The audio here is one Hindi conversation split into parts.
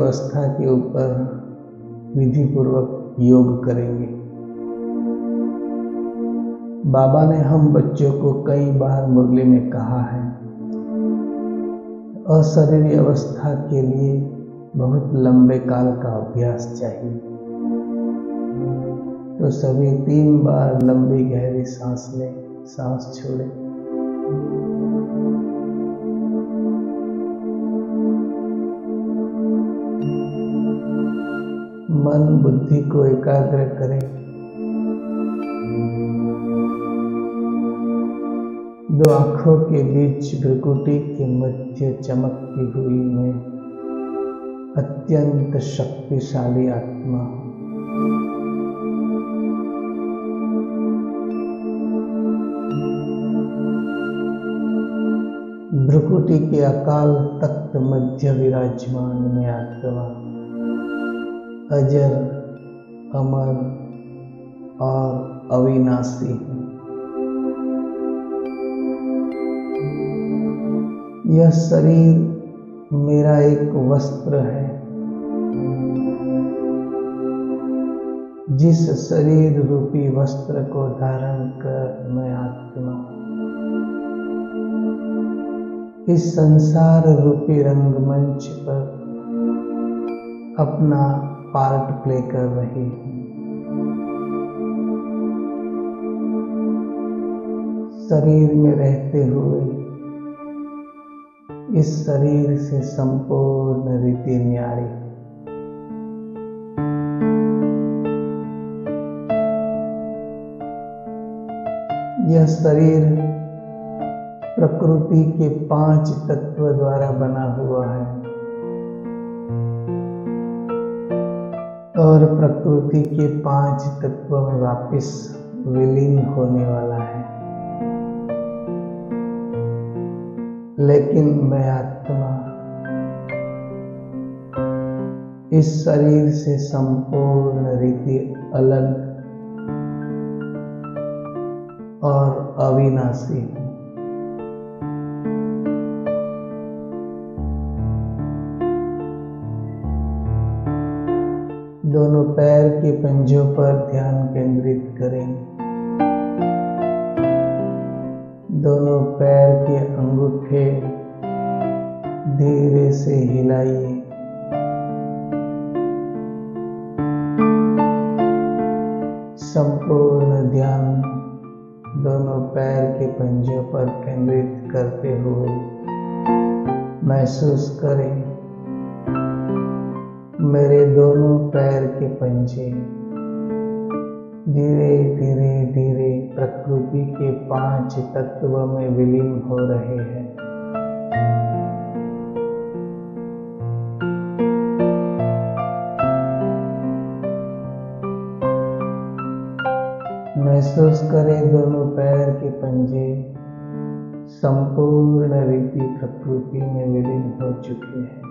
अवस्था के ऊपर विधि पूर्वक योग करेंगे। बाबा ने हम बच्चों को कई बार मुरली में कहा है, अशरीरी अवस्था के लिए बहुत लंबे काल का अभ्यास चाहिए। तो सभी 3 बार लंबी गहरी सांस लें, सांस छोड़ें। मन बुद्धि को एकाग्र करें। 2 आंखों के बीच भ्रुकुटी के मध्य चमकती हुई में अत्यंत शक्तिशाली आत्मा। भ्रुकुटी के अकाल तख्त मध्य विराजमान में आत्मा अजर, अमर और अविनाशी है। यह शरीर मेरा एक वस्त्र है। जिस शरीर रूपी वस्त्र को धारण कर मैं आत्मा इस संसार रूपी रंगमंच पर अपना पार्ट प्ले कर रही हूँ। शरीर में रहते हुए इस शरीर से संपूर्ण रीति न्यारी। यह शरीर प्रकृति के 5 तत्व द्वारा बना हुआ है और प्रकृति के 5 तत्वों में वापस विलीन होने वाला है। लेकिन मैं आत्मा इस शरीर से संपूर्ण रीति अलग और अविनाशी हूँ। दोनों पैर के पंजों पर ध्यान केंद्रित करें। दोनों पैर के अंगूठे धीरे से हिलाइए। संपूर्ण ध्यान दोनों पैर के पंजों पर केंद्रित करते हुए महसूस करें मेरे दोनों पैर के पंजे धीरे धीरे धीरे प्रकृति के 5 तत्वों में विलीन हो रहे हैं। महसूस करें दोनों पैर के पंजे संपूर्ण रीति प्रकृति में विलीन हो चुके हैं।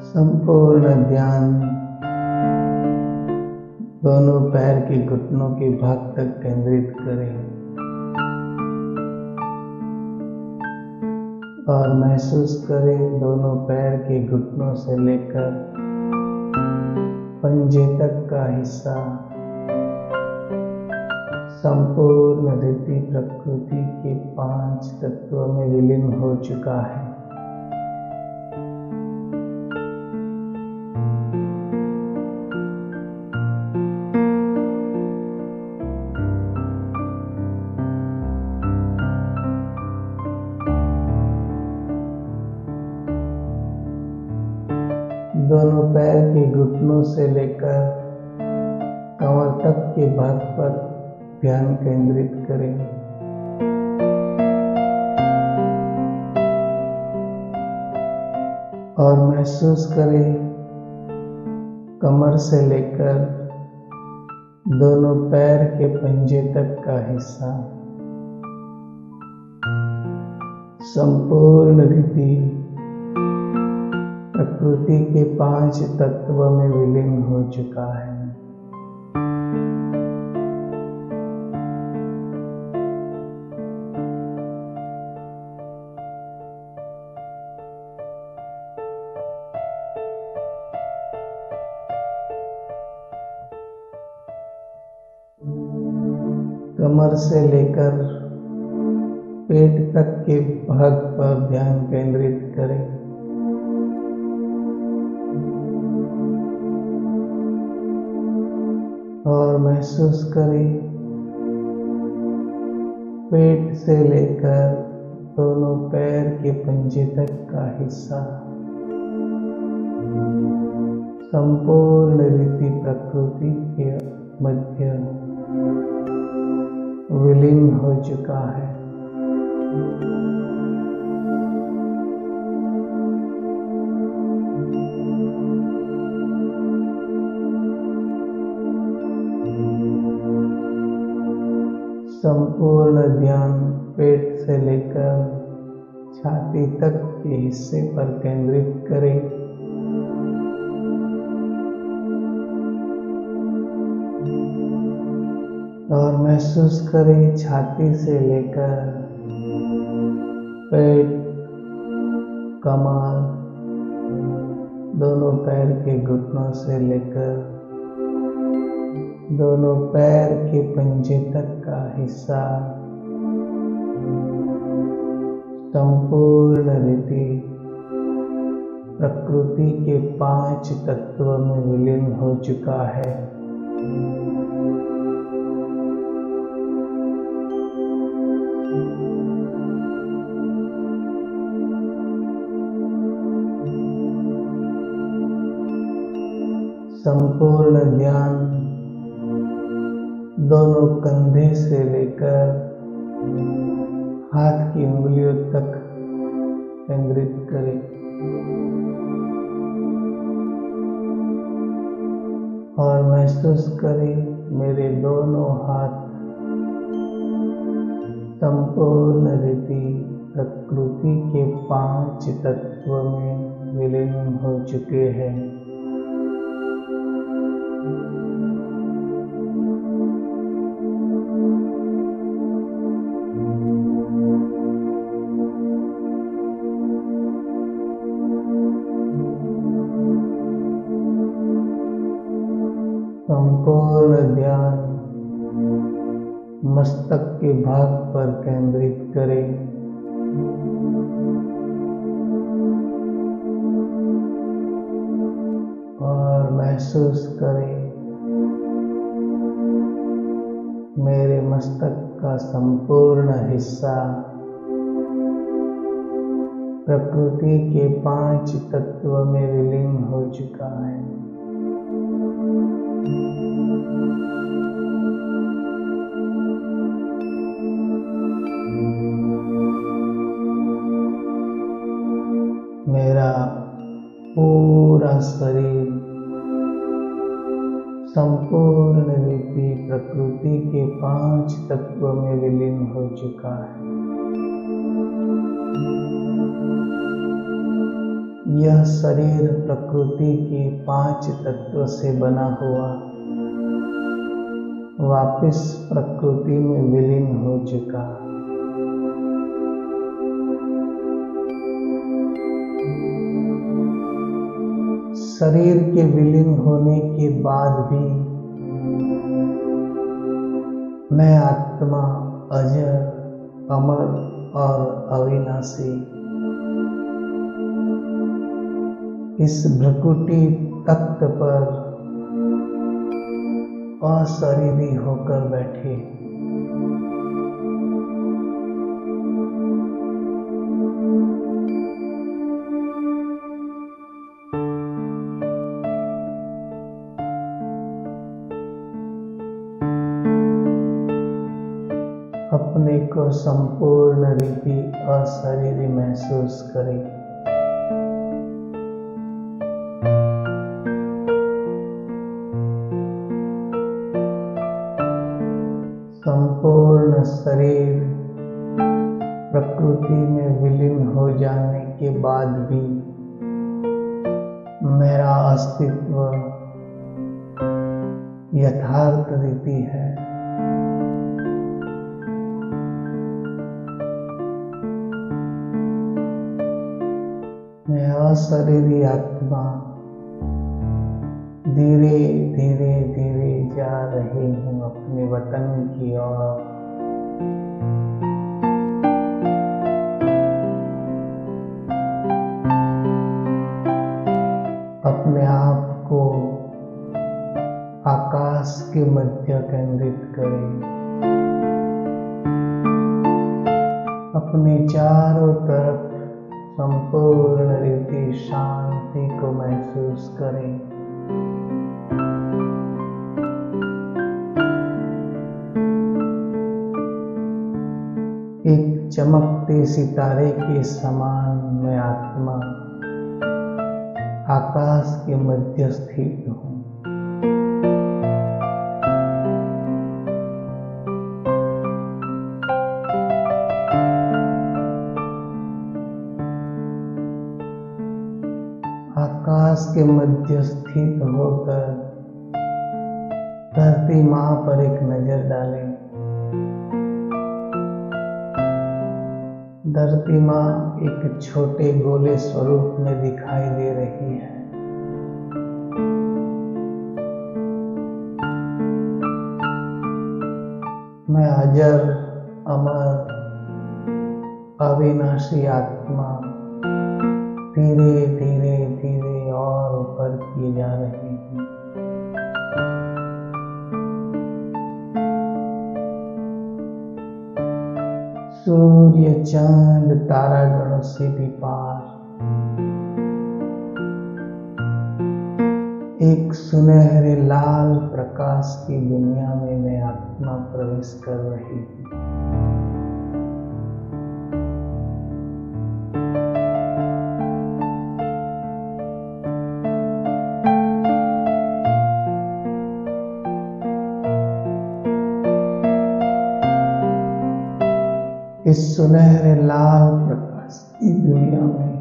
संपूर्ण ध्यान दोनों पैर के घुटनों के भाग तक केंद्रित करें और महसूस करें दोनों पैर के घुटनों से लेकर पंजे तक का हिस्सा संपूर्ण रीति प्रकृति के 5 तत्वों में विलीन हो चुका है। दोनों पैर के घुटनों से लेकर कमर तक के भाग पर ध्यान केंद्रित करें। और महसूस करें कमर से लेकर दोनों पैर के पंजे तक का हिस्सा संपूर्ण रीति प्रकृति के 5 तत्वों में विलीन हो चुका है। कमर से लेकर पेट तक के भाग पर ध्यान केंद्रित करें। और महसूस करें पेट से लेकर दोनों पैर के पंजे तक का हिस्सा संपूर्ण रीति प्रकृति के मध्य विलीन हो चुका है। संपूर्ण ध्यान पेट से लेकर छाती तक के हिस्से पर केंद्रित करें। और महसूस करें छाती से लेकर पेट, कमर, दोनों पैर के घुटनों से लेकर दोनों पैर के पंजे तक का हिस्सा संपूर्ण रीति प्रकृति के 5 तत्वों में विलीन हो चुका है। संपूर्ण ध्यान दोनों कंधे से लेकर हाथ की उंगलियों तक केंद्रित करें। और महसूस करें मेरे दोनों हाथ संपूर्ण रीति प्रकृति के 5 तत्वों में विलीन हो चुके हैं। संपूर्ण ध्यान मस्तक के भाग पर केंद्रित करें। और महसूस करें मेरे मस्तक का संपूर्ण हिस्सा प्रकृति के 5 तत्वों में विलीन हो चुका है। मेरा पूरा शरीर संपूर्ण रीति प्रकृति के 5 तत्वों में विलीन हो चुका है। यह शरीर प्रकृति के 5 तत्वों से बना हुआ वापस प्रकृति में विलीन हो चुका। शरीर के विलीन होने के बाद भी मैं आत्मा अजर, अमर और अविनाशी इस भ्रकुटी तख्त पर अशरीरी होकर बैठे। अपने को संपूर्ण रीति अशरीरी महसूस करें। संपूर्ण शरीर प्रकृति में विलीन हो जाने के बाद भी मेरा अस्तित्व यथार्थ रीति है। मैं अशरीरी आत्मा धीरे धीरे धीरे जा रही हूँ अपने वतन की ओर। अपने आप को आकाश के मध्य केंद्रित करें। अपने चारों तरफ संपूर्ण रीति शांति को महसूस करें। एक चमकते सितारे के समान मैं आत्मा आकाश के मध्य स्थित हूँ। आकाश के मध्य स्थित होकर धरती माँ पर एक नजर डालें। धरती माँ एक छोटे गोले स्वरूप में दिखाई दे रही है। मैं अजर अमर अविनाशी आत्मा धीरे धीरे धीरे और ऊपर किए जा रही हूँ। सूर्य चांद तारागणों से भी पार एक सुनहरे लाल प्रकाश की दुनिया में मैं आत्मा प्रवेश कर रही हूँ। इस सुनहरे लाल प्रकाश की दुनिया में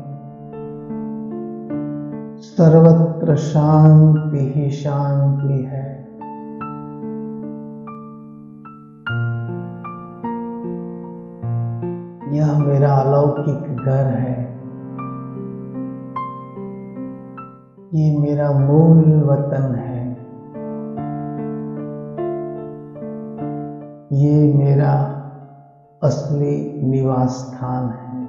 सर्वत्र शांति ही शांति है। यह मेरा अलौकिक घर है। ये मेरा मूल वतन है। ये मेरा असली निवास स्थान है।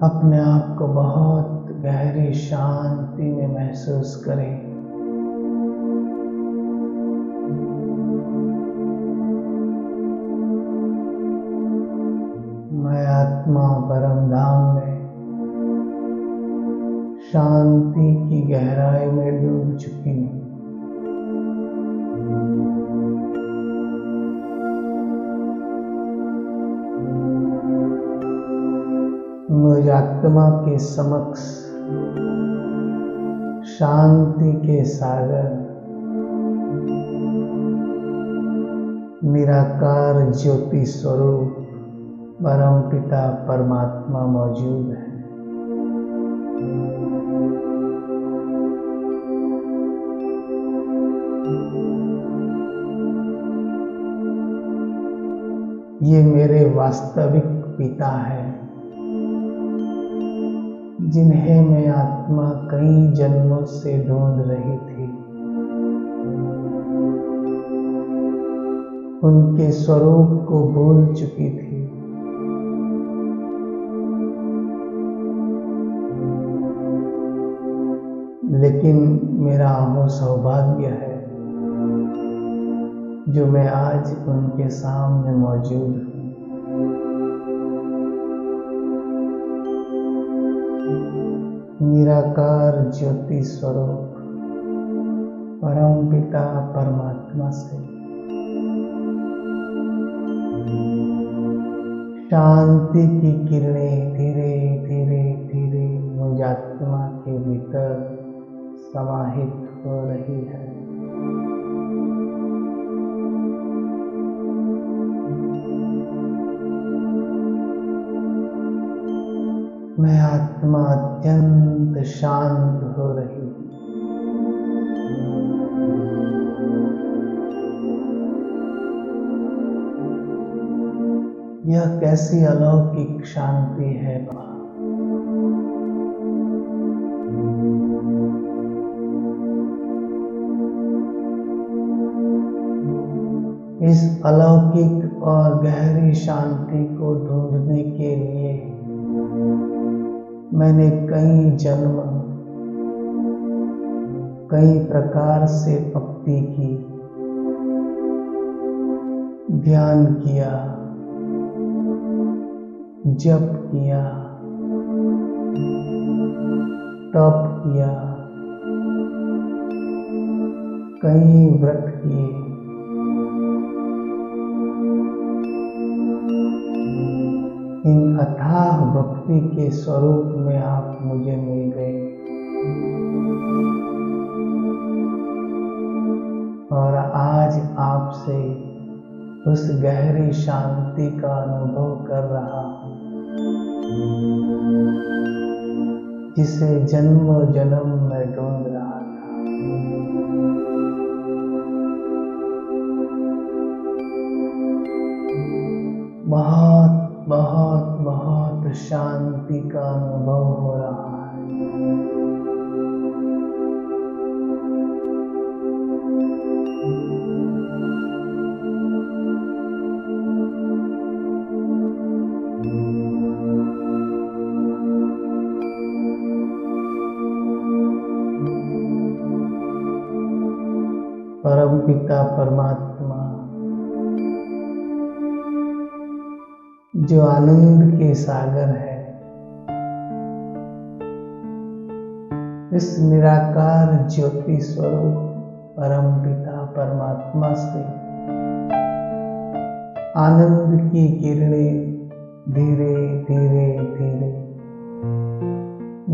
अपने आप को बहुत गहरी शांति में महसूस करें। मैं आत्मा परम धाम में शांति की गहराई में डूब चुकी हूँ। मुझ आत्मा के समक्ष शांति के सागर निराकार ज्योति स्वरूप परमपिता परमात्मा मौजूद है। ये मेरे वास्तविक पिता है, जिन्हें मैं आत्मा कई जन्मों से ढूंढ रही थी। उनके स्वरूप को भूल चुकी थी। लेकिन मेरा वो सौभाग्य है जो मैं आज उनके सामने मौजूद हूँ। निराकार ज्योति स्वरूप परमपिता परमात्मा से शांति की किरणें धीरे धीरे धीरे मुझ आत्मा के भीतर समाहित हो रही है। मैं आत्मा अत्यंत शांत हो रही हूँ। यह कैसी अलौकिक शांति है बा। इस अलौकिक और गहरी शांति को ढूंढने के लिए मैंने कई जन्म कई प्रकार से भक्ति की, ध्यान किया, जप किया, तप किया, कई व्रत किए, इन अथाह भक्ति के स्वरूप में आप मुझे मिल गए और आज आपसे उस गहरी शांति का अनुभव कर रहा हूं जिसे जन्म जन्म में ढूंढ रहा था। बहुत बहुत बहुत शांति का अनुभव हो रहा है। परम पिता परमात्मा जो आनंद के सागर है, इस निराकार ज्योति स्वरूप परम पिता परमात्मा से आनंद की किरणें धीरे धीरे धीरे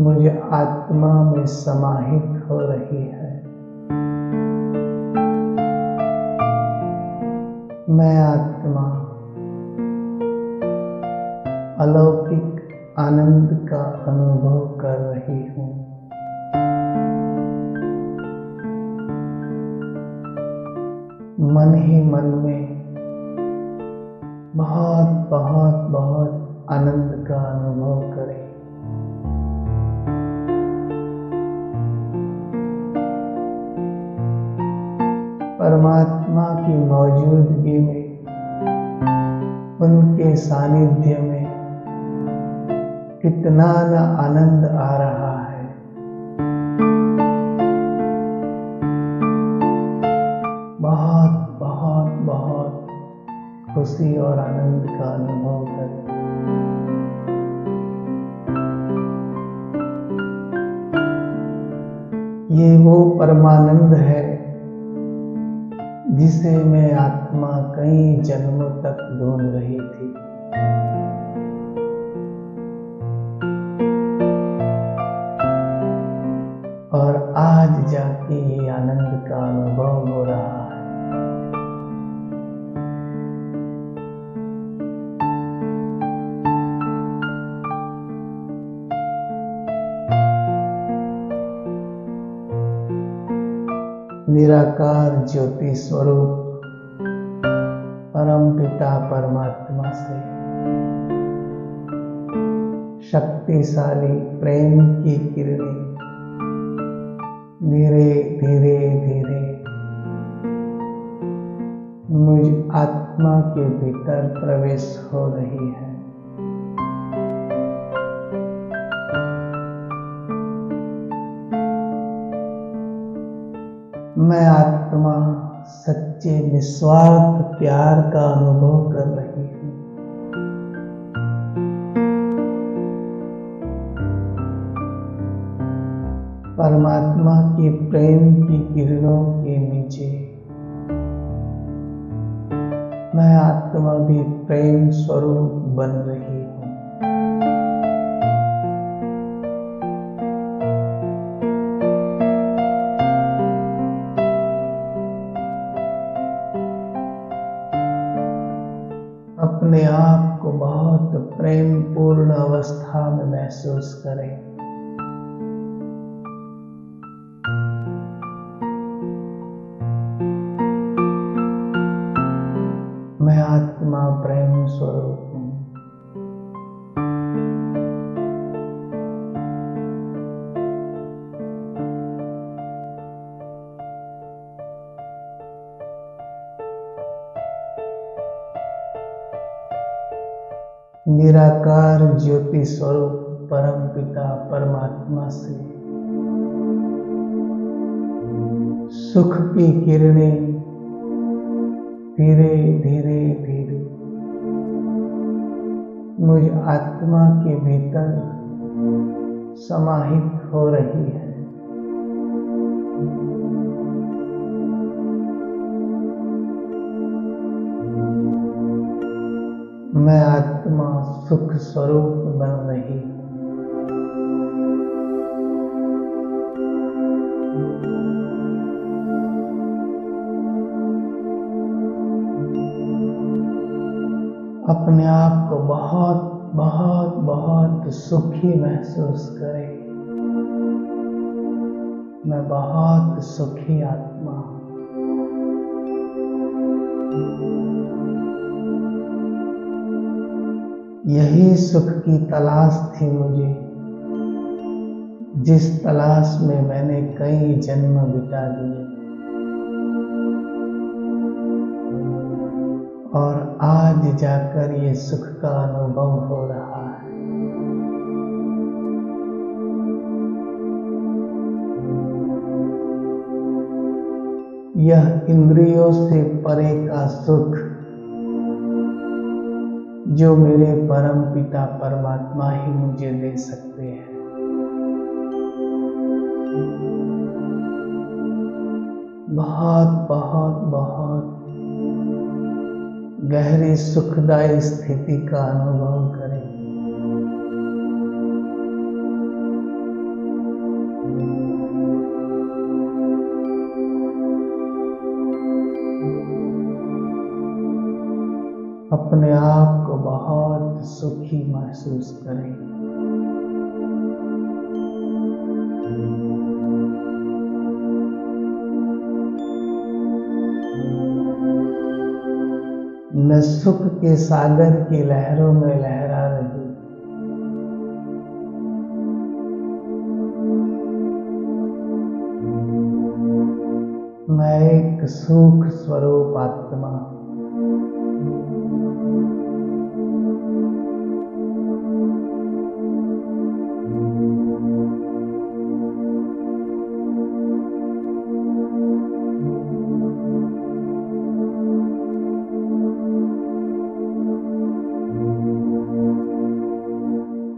मुझे आत्मा में समाहित हो रही है। मैं आत्मा अलौकिक आनंद का अनुभव कर रही हूँ। मन ही मन में बहुत बहुत बहुत आनंद का अनुभव करें। परमात्मा की मौजूदगी में, उनके सानिध्य में कितना न आनंद आ रहा है। बहुत बहुत बहुत खुशी और आनंद का अनुभव करें। ये वो परमानंद है जिसे मैं आत्मा कई जन्मों तक ढूंढ रही थी। और आज जाके ये आनंद का अनुभव हो रहा है। निराकार ज्योति स्वरूप परम पिता परमात्मा से शक्तिशाली प्रेम की किरणें धीरे धीरे धीरे मुझ आत्मा के भीतर प्रवेश हो रही है। मैं आत्मा सच्चे निस्वार्थ प्यार का अनुभव कर रही हूँ। परमात्मा की प्रेम की किरणों के नीचे मैं आत्मा भी प्रेम स्वरूप बन रही हूँ। अपने आप को बहुत प्रेम पूर्ण अवस्था में महसूस करें। मैं आत्मा प्रेम स्वरूप हूँ। निराकार ज्योति स्वरूप परम पिता परमात्मा से सुख की किरणें धीरे धीरे धीरे मुझ आत्मा के भीतर समाहित हो रही है। मैं आत्मा सुख स्वरूप बन रही हूँ। अपने आप को बहुत बहुत बहुत सुखी महसूस करें। मैं बहुत सुखी आत्मा हूँ। यही सुख की तलाश थी मुझे, जिस तलाश में मैंने कई जन्म बिता दिए और आज जाकर ये सुख का अनुभव हो रहा है। यह इंद्रियों से परे का सुख जो मेरे परम पिता परमात्मा ही मुझे दे सकते हैं। बहुत बहुत बहुत गहरी सुखदायी स्थिति का अनुभव करें। अपने आप को बहुत सुखी महसूस करें। मैं सुख के सागर की लहरों में लहरा रही। मैं एक सुख स्वरूप आत्मा हूँ।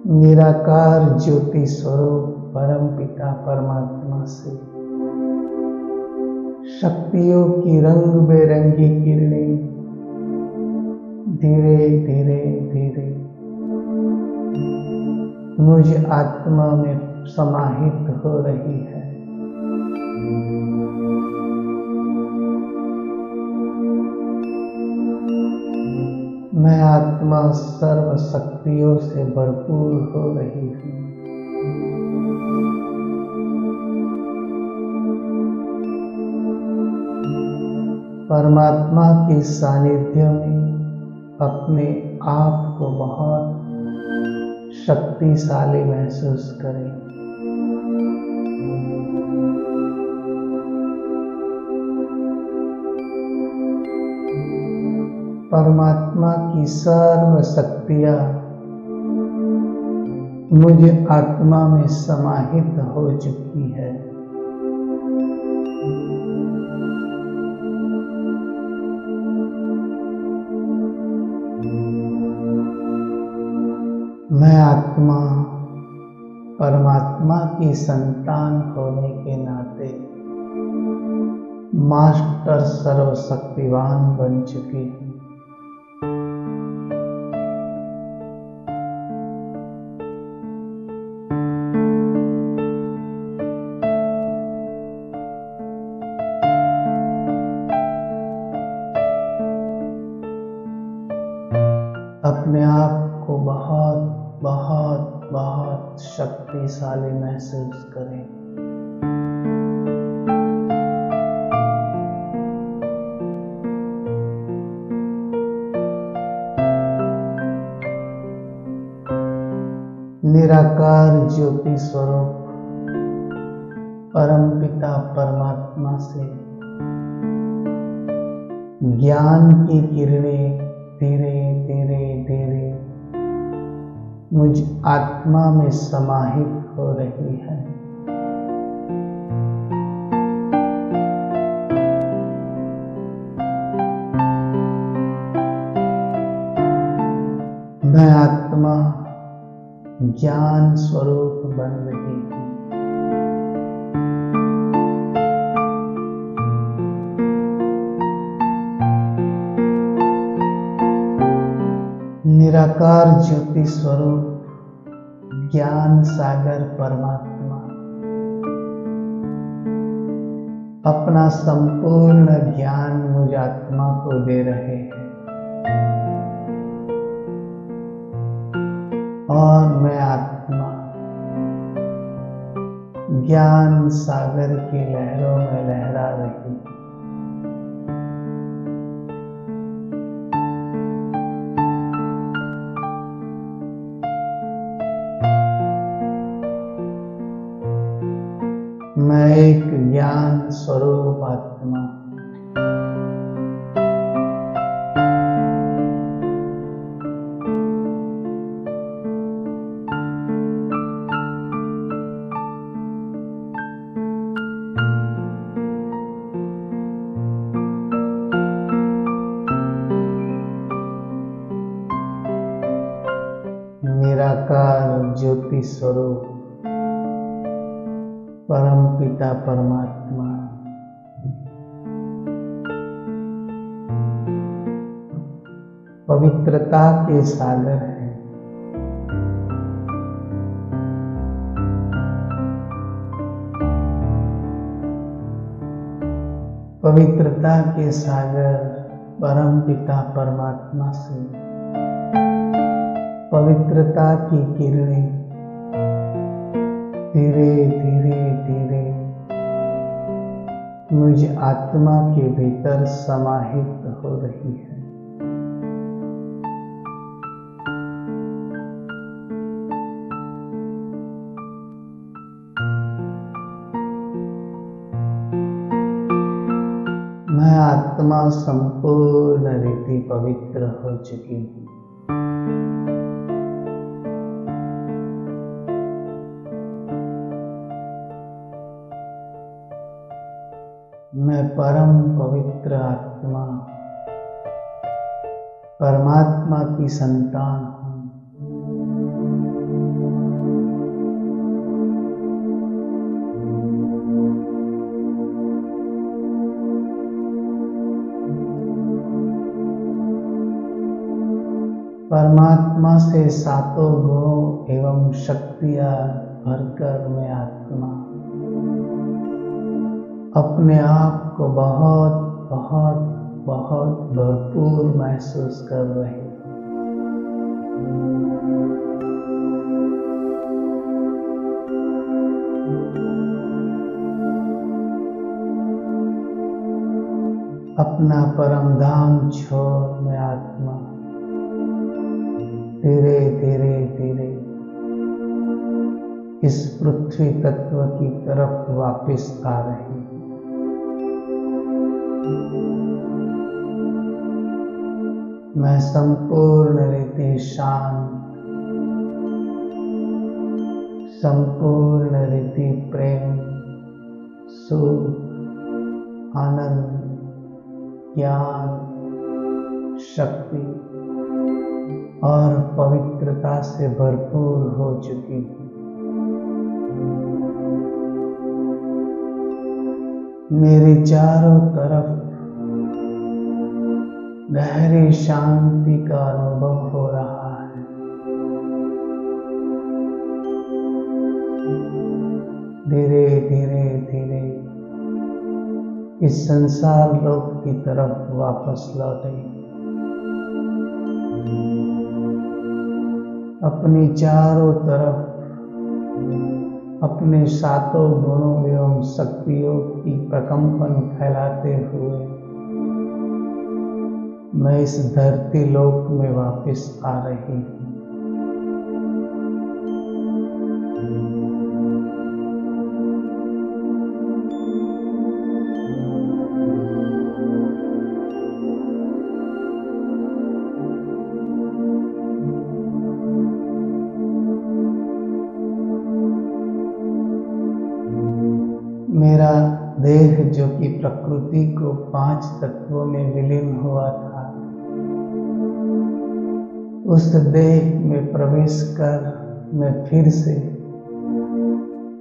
निराकार ज्योति स्वरूप परम पिता परमात्मा से शक्तियों की रंग बेरंगी किरणें धीरे धीरे धीरे मुझ आत्मा में समाहित हो रही है। मैं आत्मा सर्व शक्तियों से भरपूर हो रही हूँ। परमात्मा के सानिध्य में अपने आप को बहुत शक्तिशाली महसूस करें। परमात्मा की सर्व शक्तियां मुझ आत्मा में समाहित हो चुकी है। मैं आत्मा परमात्मा की संतान होने के नाते मास्टर सर्वशक्तिवान बन चुकी हूँ। अपने आप को बहुत बहुत बहुत शक्तिशाली महसूस करें। निराकार ज्योति स्वरूप परम पिता परमात्मा से ज्ञान की किरणें धीरे धीरे धीरे मुझ आत्मा में समाहित हो रही है। मैं आत्मा ज्ञान स्वरूप बन रही हूँ। निराकार ज्योति स्वरूप ज्ञान सागर परमात्मा अपना संपूर्ण ज्ञान मुझ आत्मा को दे रहे हैं और मैं आत्मा ज्ञान सागर की लहरों में लहरा रही हूँ। मैं एक ज्ञान स्वरूप आत्मा निराकार ज्योति स्वरूप परम पिता परमात्मा पवित्रता के सागर है। पवित्रता के सागर परम पिता परमात्मा से पवित्रता की किरणें धीरे धीरे धीरे मुझ आत्मा के भीतर समाहित हो रही है। मैं आत्मा संपूर्ण रीति पवित्र हो चुकी हूँ। मैं परम पवित्र आत्मा परमात्मा की संतान हूँ। परमात्मा से सातों गुणों एवं शक्तियां भरकर मैं आत्मा अपने आप को बहुत बहुत बहुत भरपूर महसूस कर रही हूँ। अपना परम धाम छोड़ मैं आत्मा धीरे धीरे धीरे इस पृथ्वी तत्व की तरफ वापस आ रही हूँ। मैं संपूर्ण रीति शांत, संपूर्ण रीति प्रेम, सुख, आनंद, ज्ञान, शक्ति और पवित्रता से भरपूर हो चुकी हूँ। मेरे चारों तरफ गहरी शांति का अनुभव हो रहा है। धीरे धीरे धीरे इस संसार लोक की तरफ वापस लौटे। अपनी चारों तरफ अपने सातों गुणों एवं शक्तियों की प्रकंपन फैलाते हुए मैं इस धरती लोक में वापस आ रही हूँ। मेरा देह जो कि प्रकृति को 5 तत्वों में विलीन हुआ था, उस देह में प्रवेश कर मैं फिर से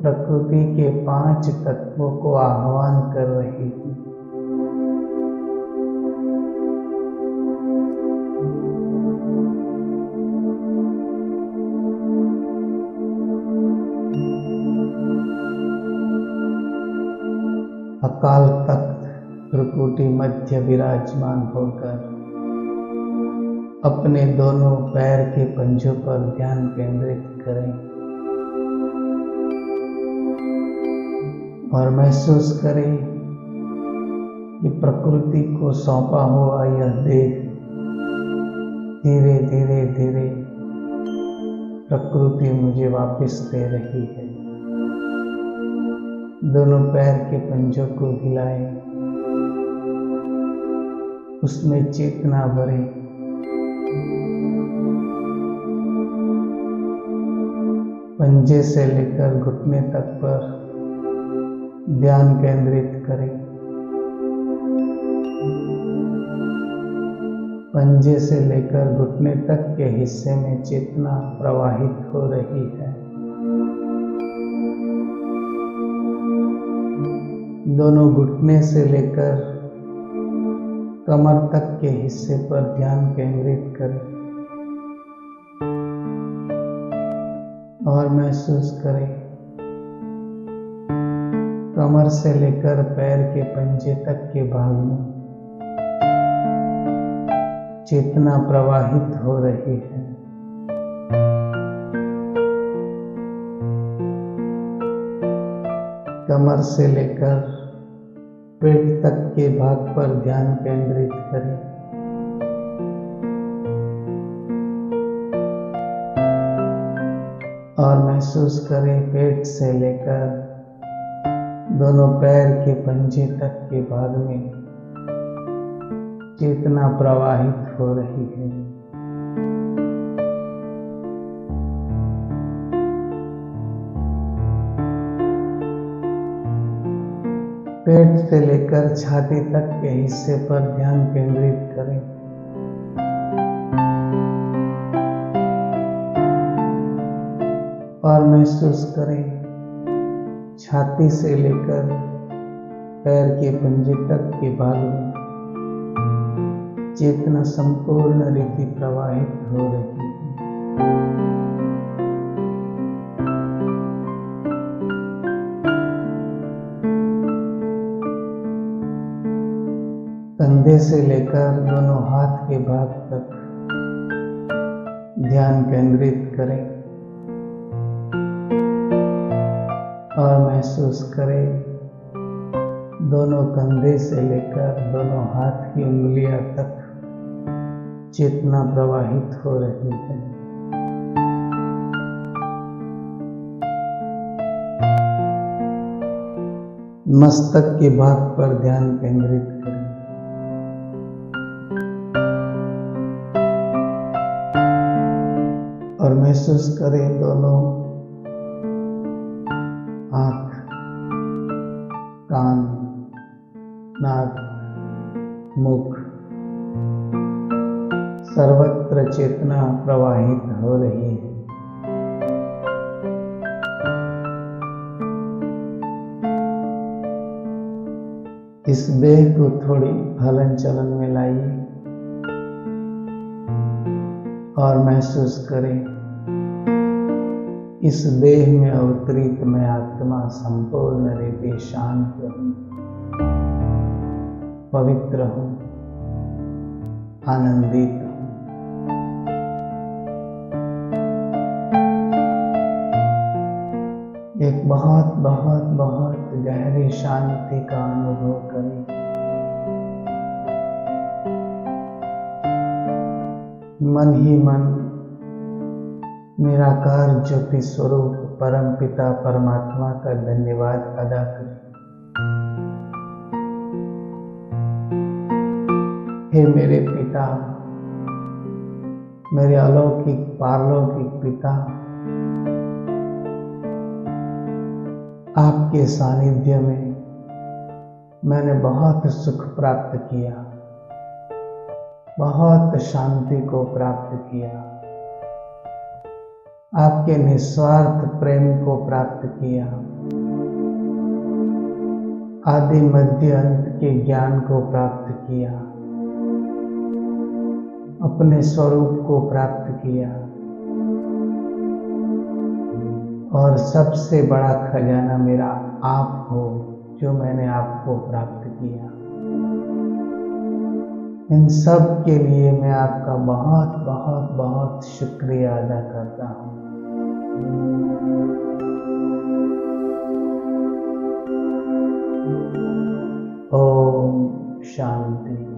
प्रकृति के 5 तत्वों को आह्वान कर रही हूँ। अकाल तख्त त्रिकुटी मध्य विराजमान होकर अपने दोनों पैर के पंजों पर ध्यान केंद्रित करें और महसूस करें कि प्रकृति को सौंपा हुआ यह देह धीरे धीरे धीरे प्रकृति मुझे वापस दे रही है। दोनों पैर के पंजों को हिलाएं, उसमें चेतना भरें। पंजे से लेकर घुटने तक पर ध्यान केंद्रित करें। पंजे से लेकर घुटने तक के हिस्से में चेतना प्रवाहित हो रही है। दोनों घुटने से लेकर कमर तक के हिस्से पर ध्यान केंद्रित करें और महसूस करें कमर से लेकर पैर के पंजे तक के भाग में चेतना प्रवाहित हो रही है। कमर से लेकर पेट तक के भाग पर ध्यान केंद्रित करें। और महसूस करें पेट से लेकर दोनों पैर के पंजे तक के भाग में चेतना प्रवाहित हो रही है। पेट से लेकर छाती तक के हिस्से पर ध्यान केंद्रित करें। और महसूस करें छाती से लेकर पैर के पंजे तक के भाग में चेतना संपूर्ण रीति प्रवाहित हो रही है। कंधे से लेकर दोनों हाथ के भाग तक ध्यान केंद्रित करें और महसूस करें दोनों कंधे से लेकर दोनों हाथ की उंगलियां तक चेतना प्रवाहित हो रही है। मस्तक के भाग पर ध्यान केंद्रित करें। और महसूस करें दोनों आँख, कान, नाक, मुख सर्वत्र चेतना प्रवाहित हो रही है। इस देह को थोड़ी हलन चलन में लाइए और महसूस करें इस देह में अवतरित मैं आत्मा संपूर्ण रीति शांत हूँ, पवित्र हूँ, आनंदित हूँ। एक बहुत बहुत बहुत गहरी शांति का अनुभव करें। मन ही मन निराकार ज्योति स्वरूप परम पिता परमात्मा का धन्यवाद अदा करें। हे मेरे पिता, मेरे अलौकिक पारलौकिक पिता, आपके सानिध्य में मैंने बहुत सुख प्राप्त किया, बहुत शांति को प्राप्त किया, आपके निस्वार्थ प्रेम को प्राप्त किया, आदि मध्य अंत के ज्ञान को प्राप्त किया, अपने स्वरूप को प्राप्त किया और सबसे बड़ा खजाना मेरा आप हो, जो मैंने आपको प्राप्त किया। इन सब के लिए मैं आपका बहुत बहुत बहुत शुक्रिया अदा करता हूँ। ओम शांति।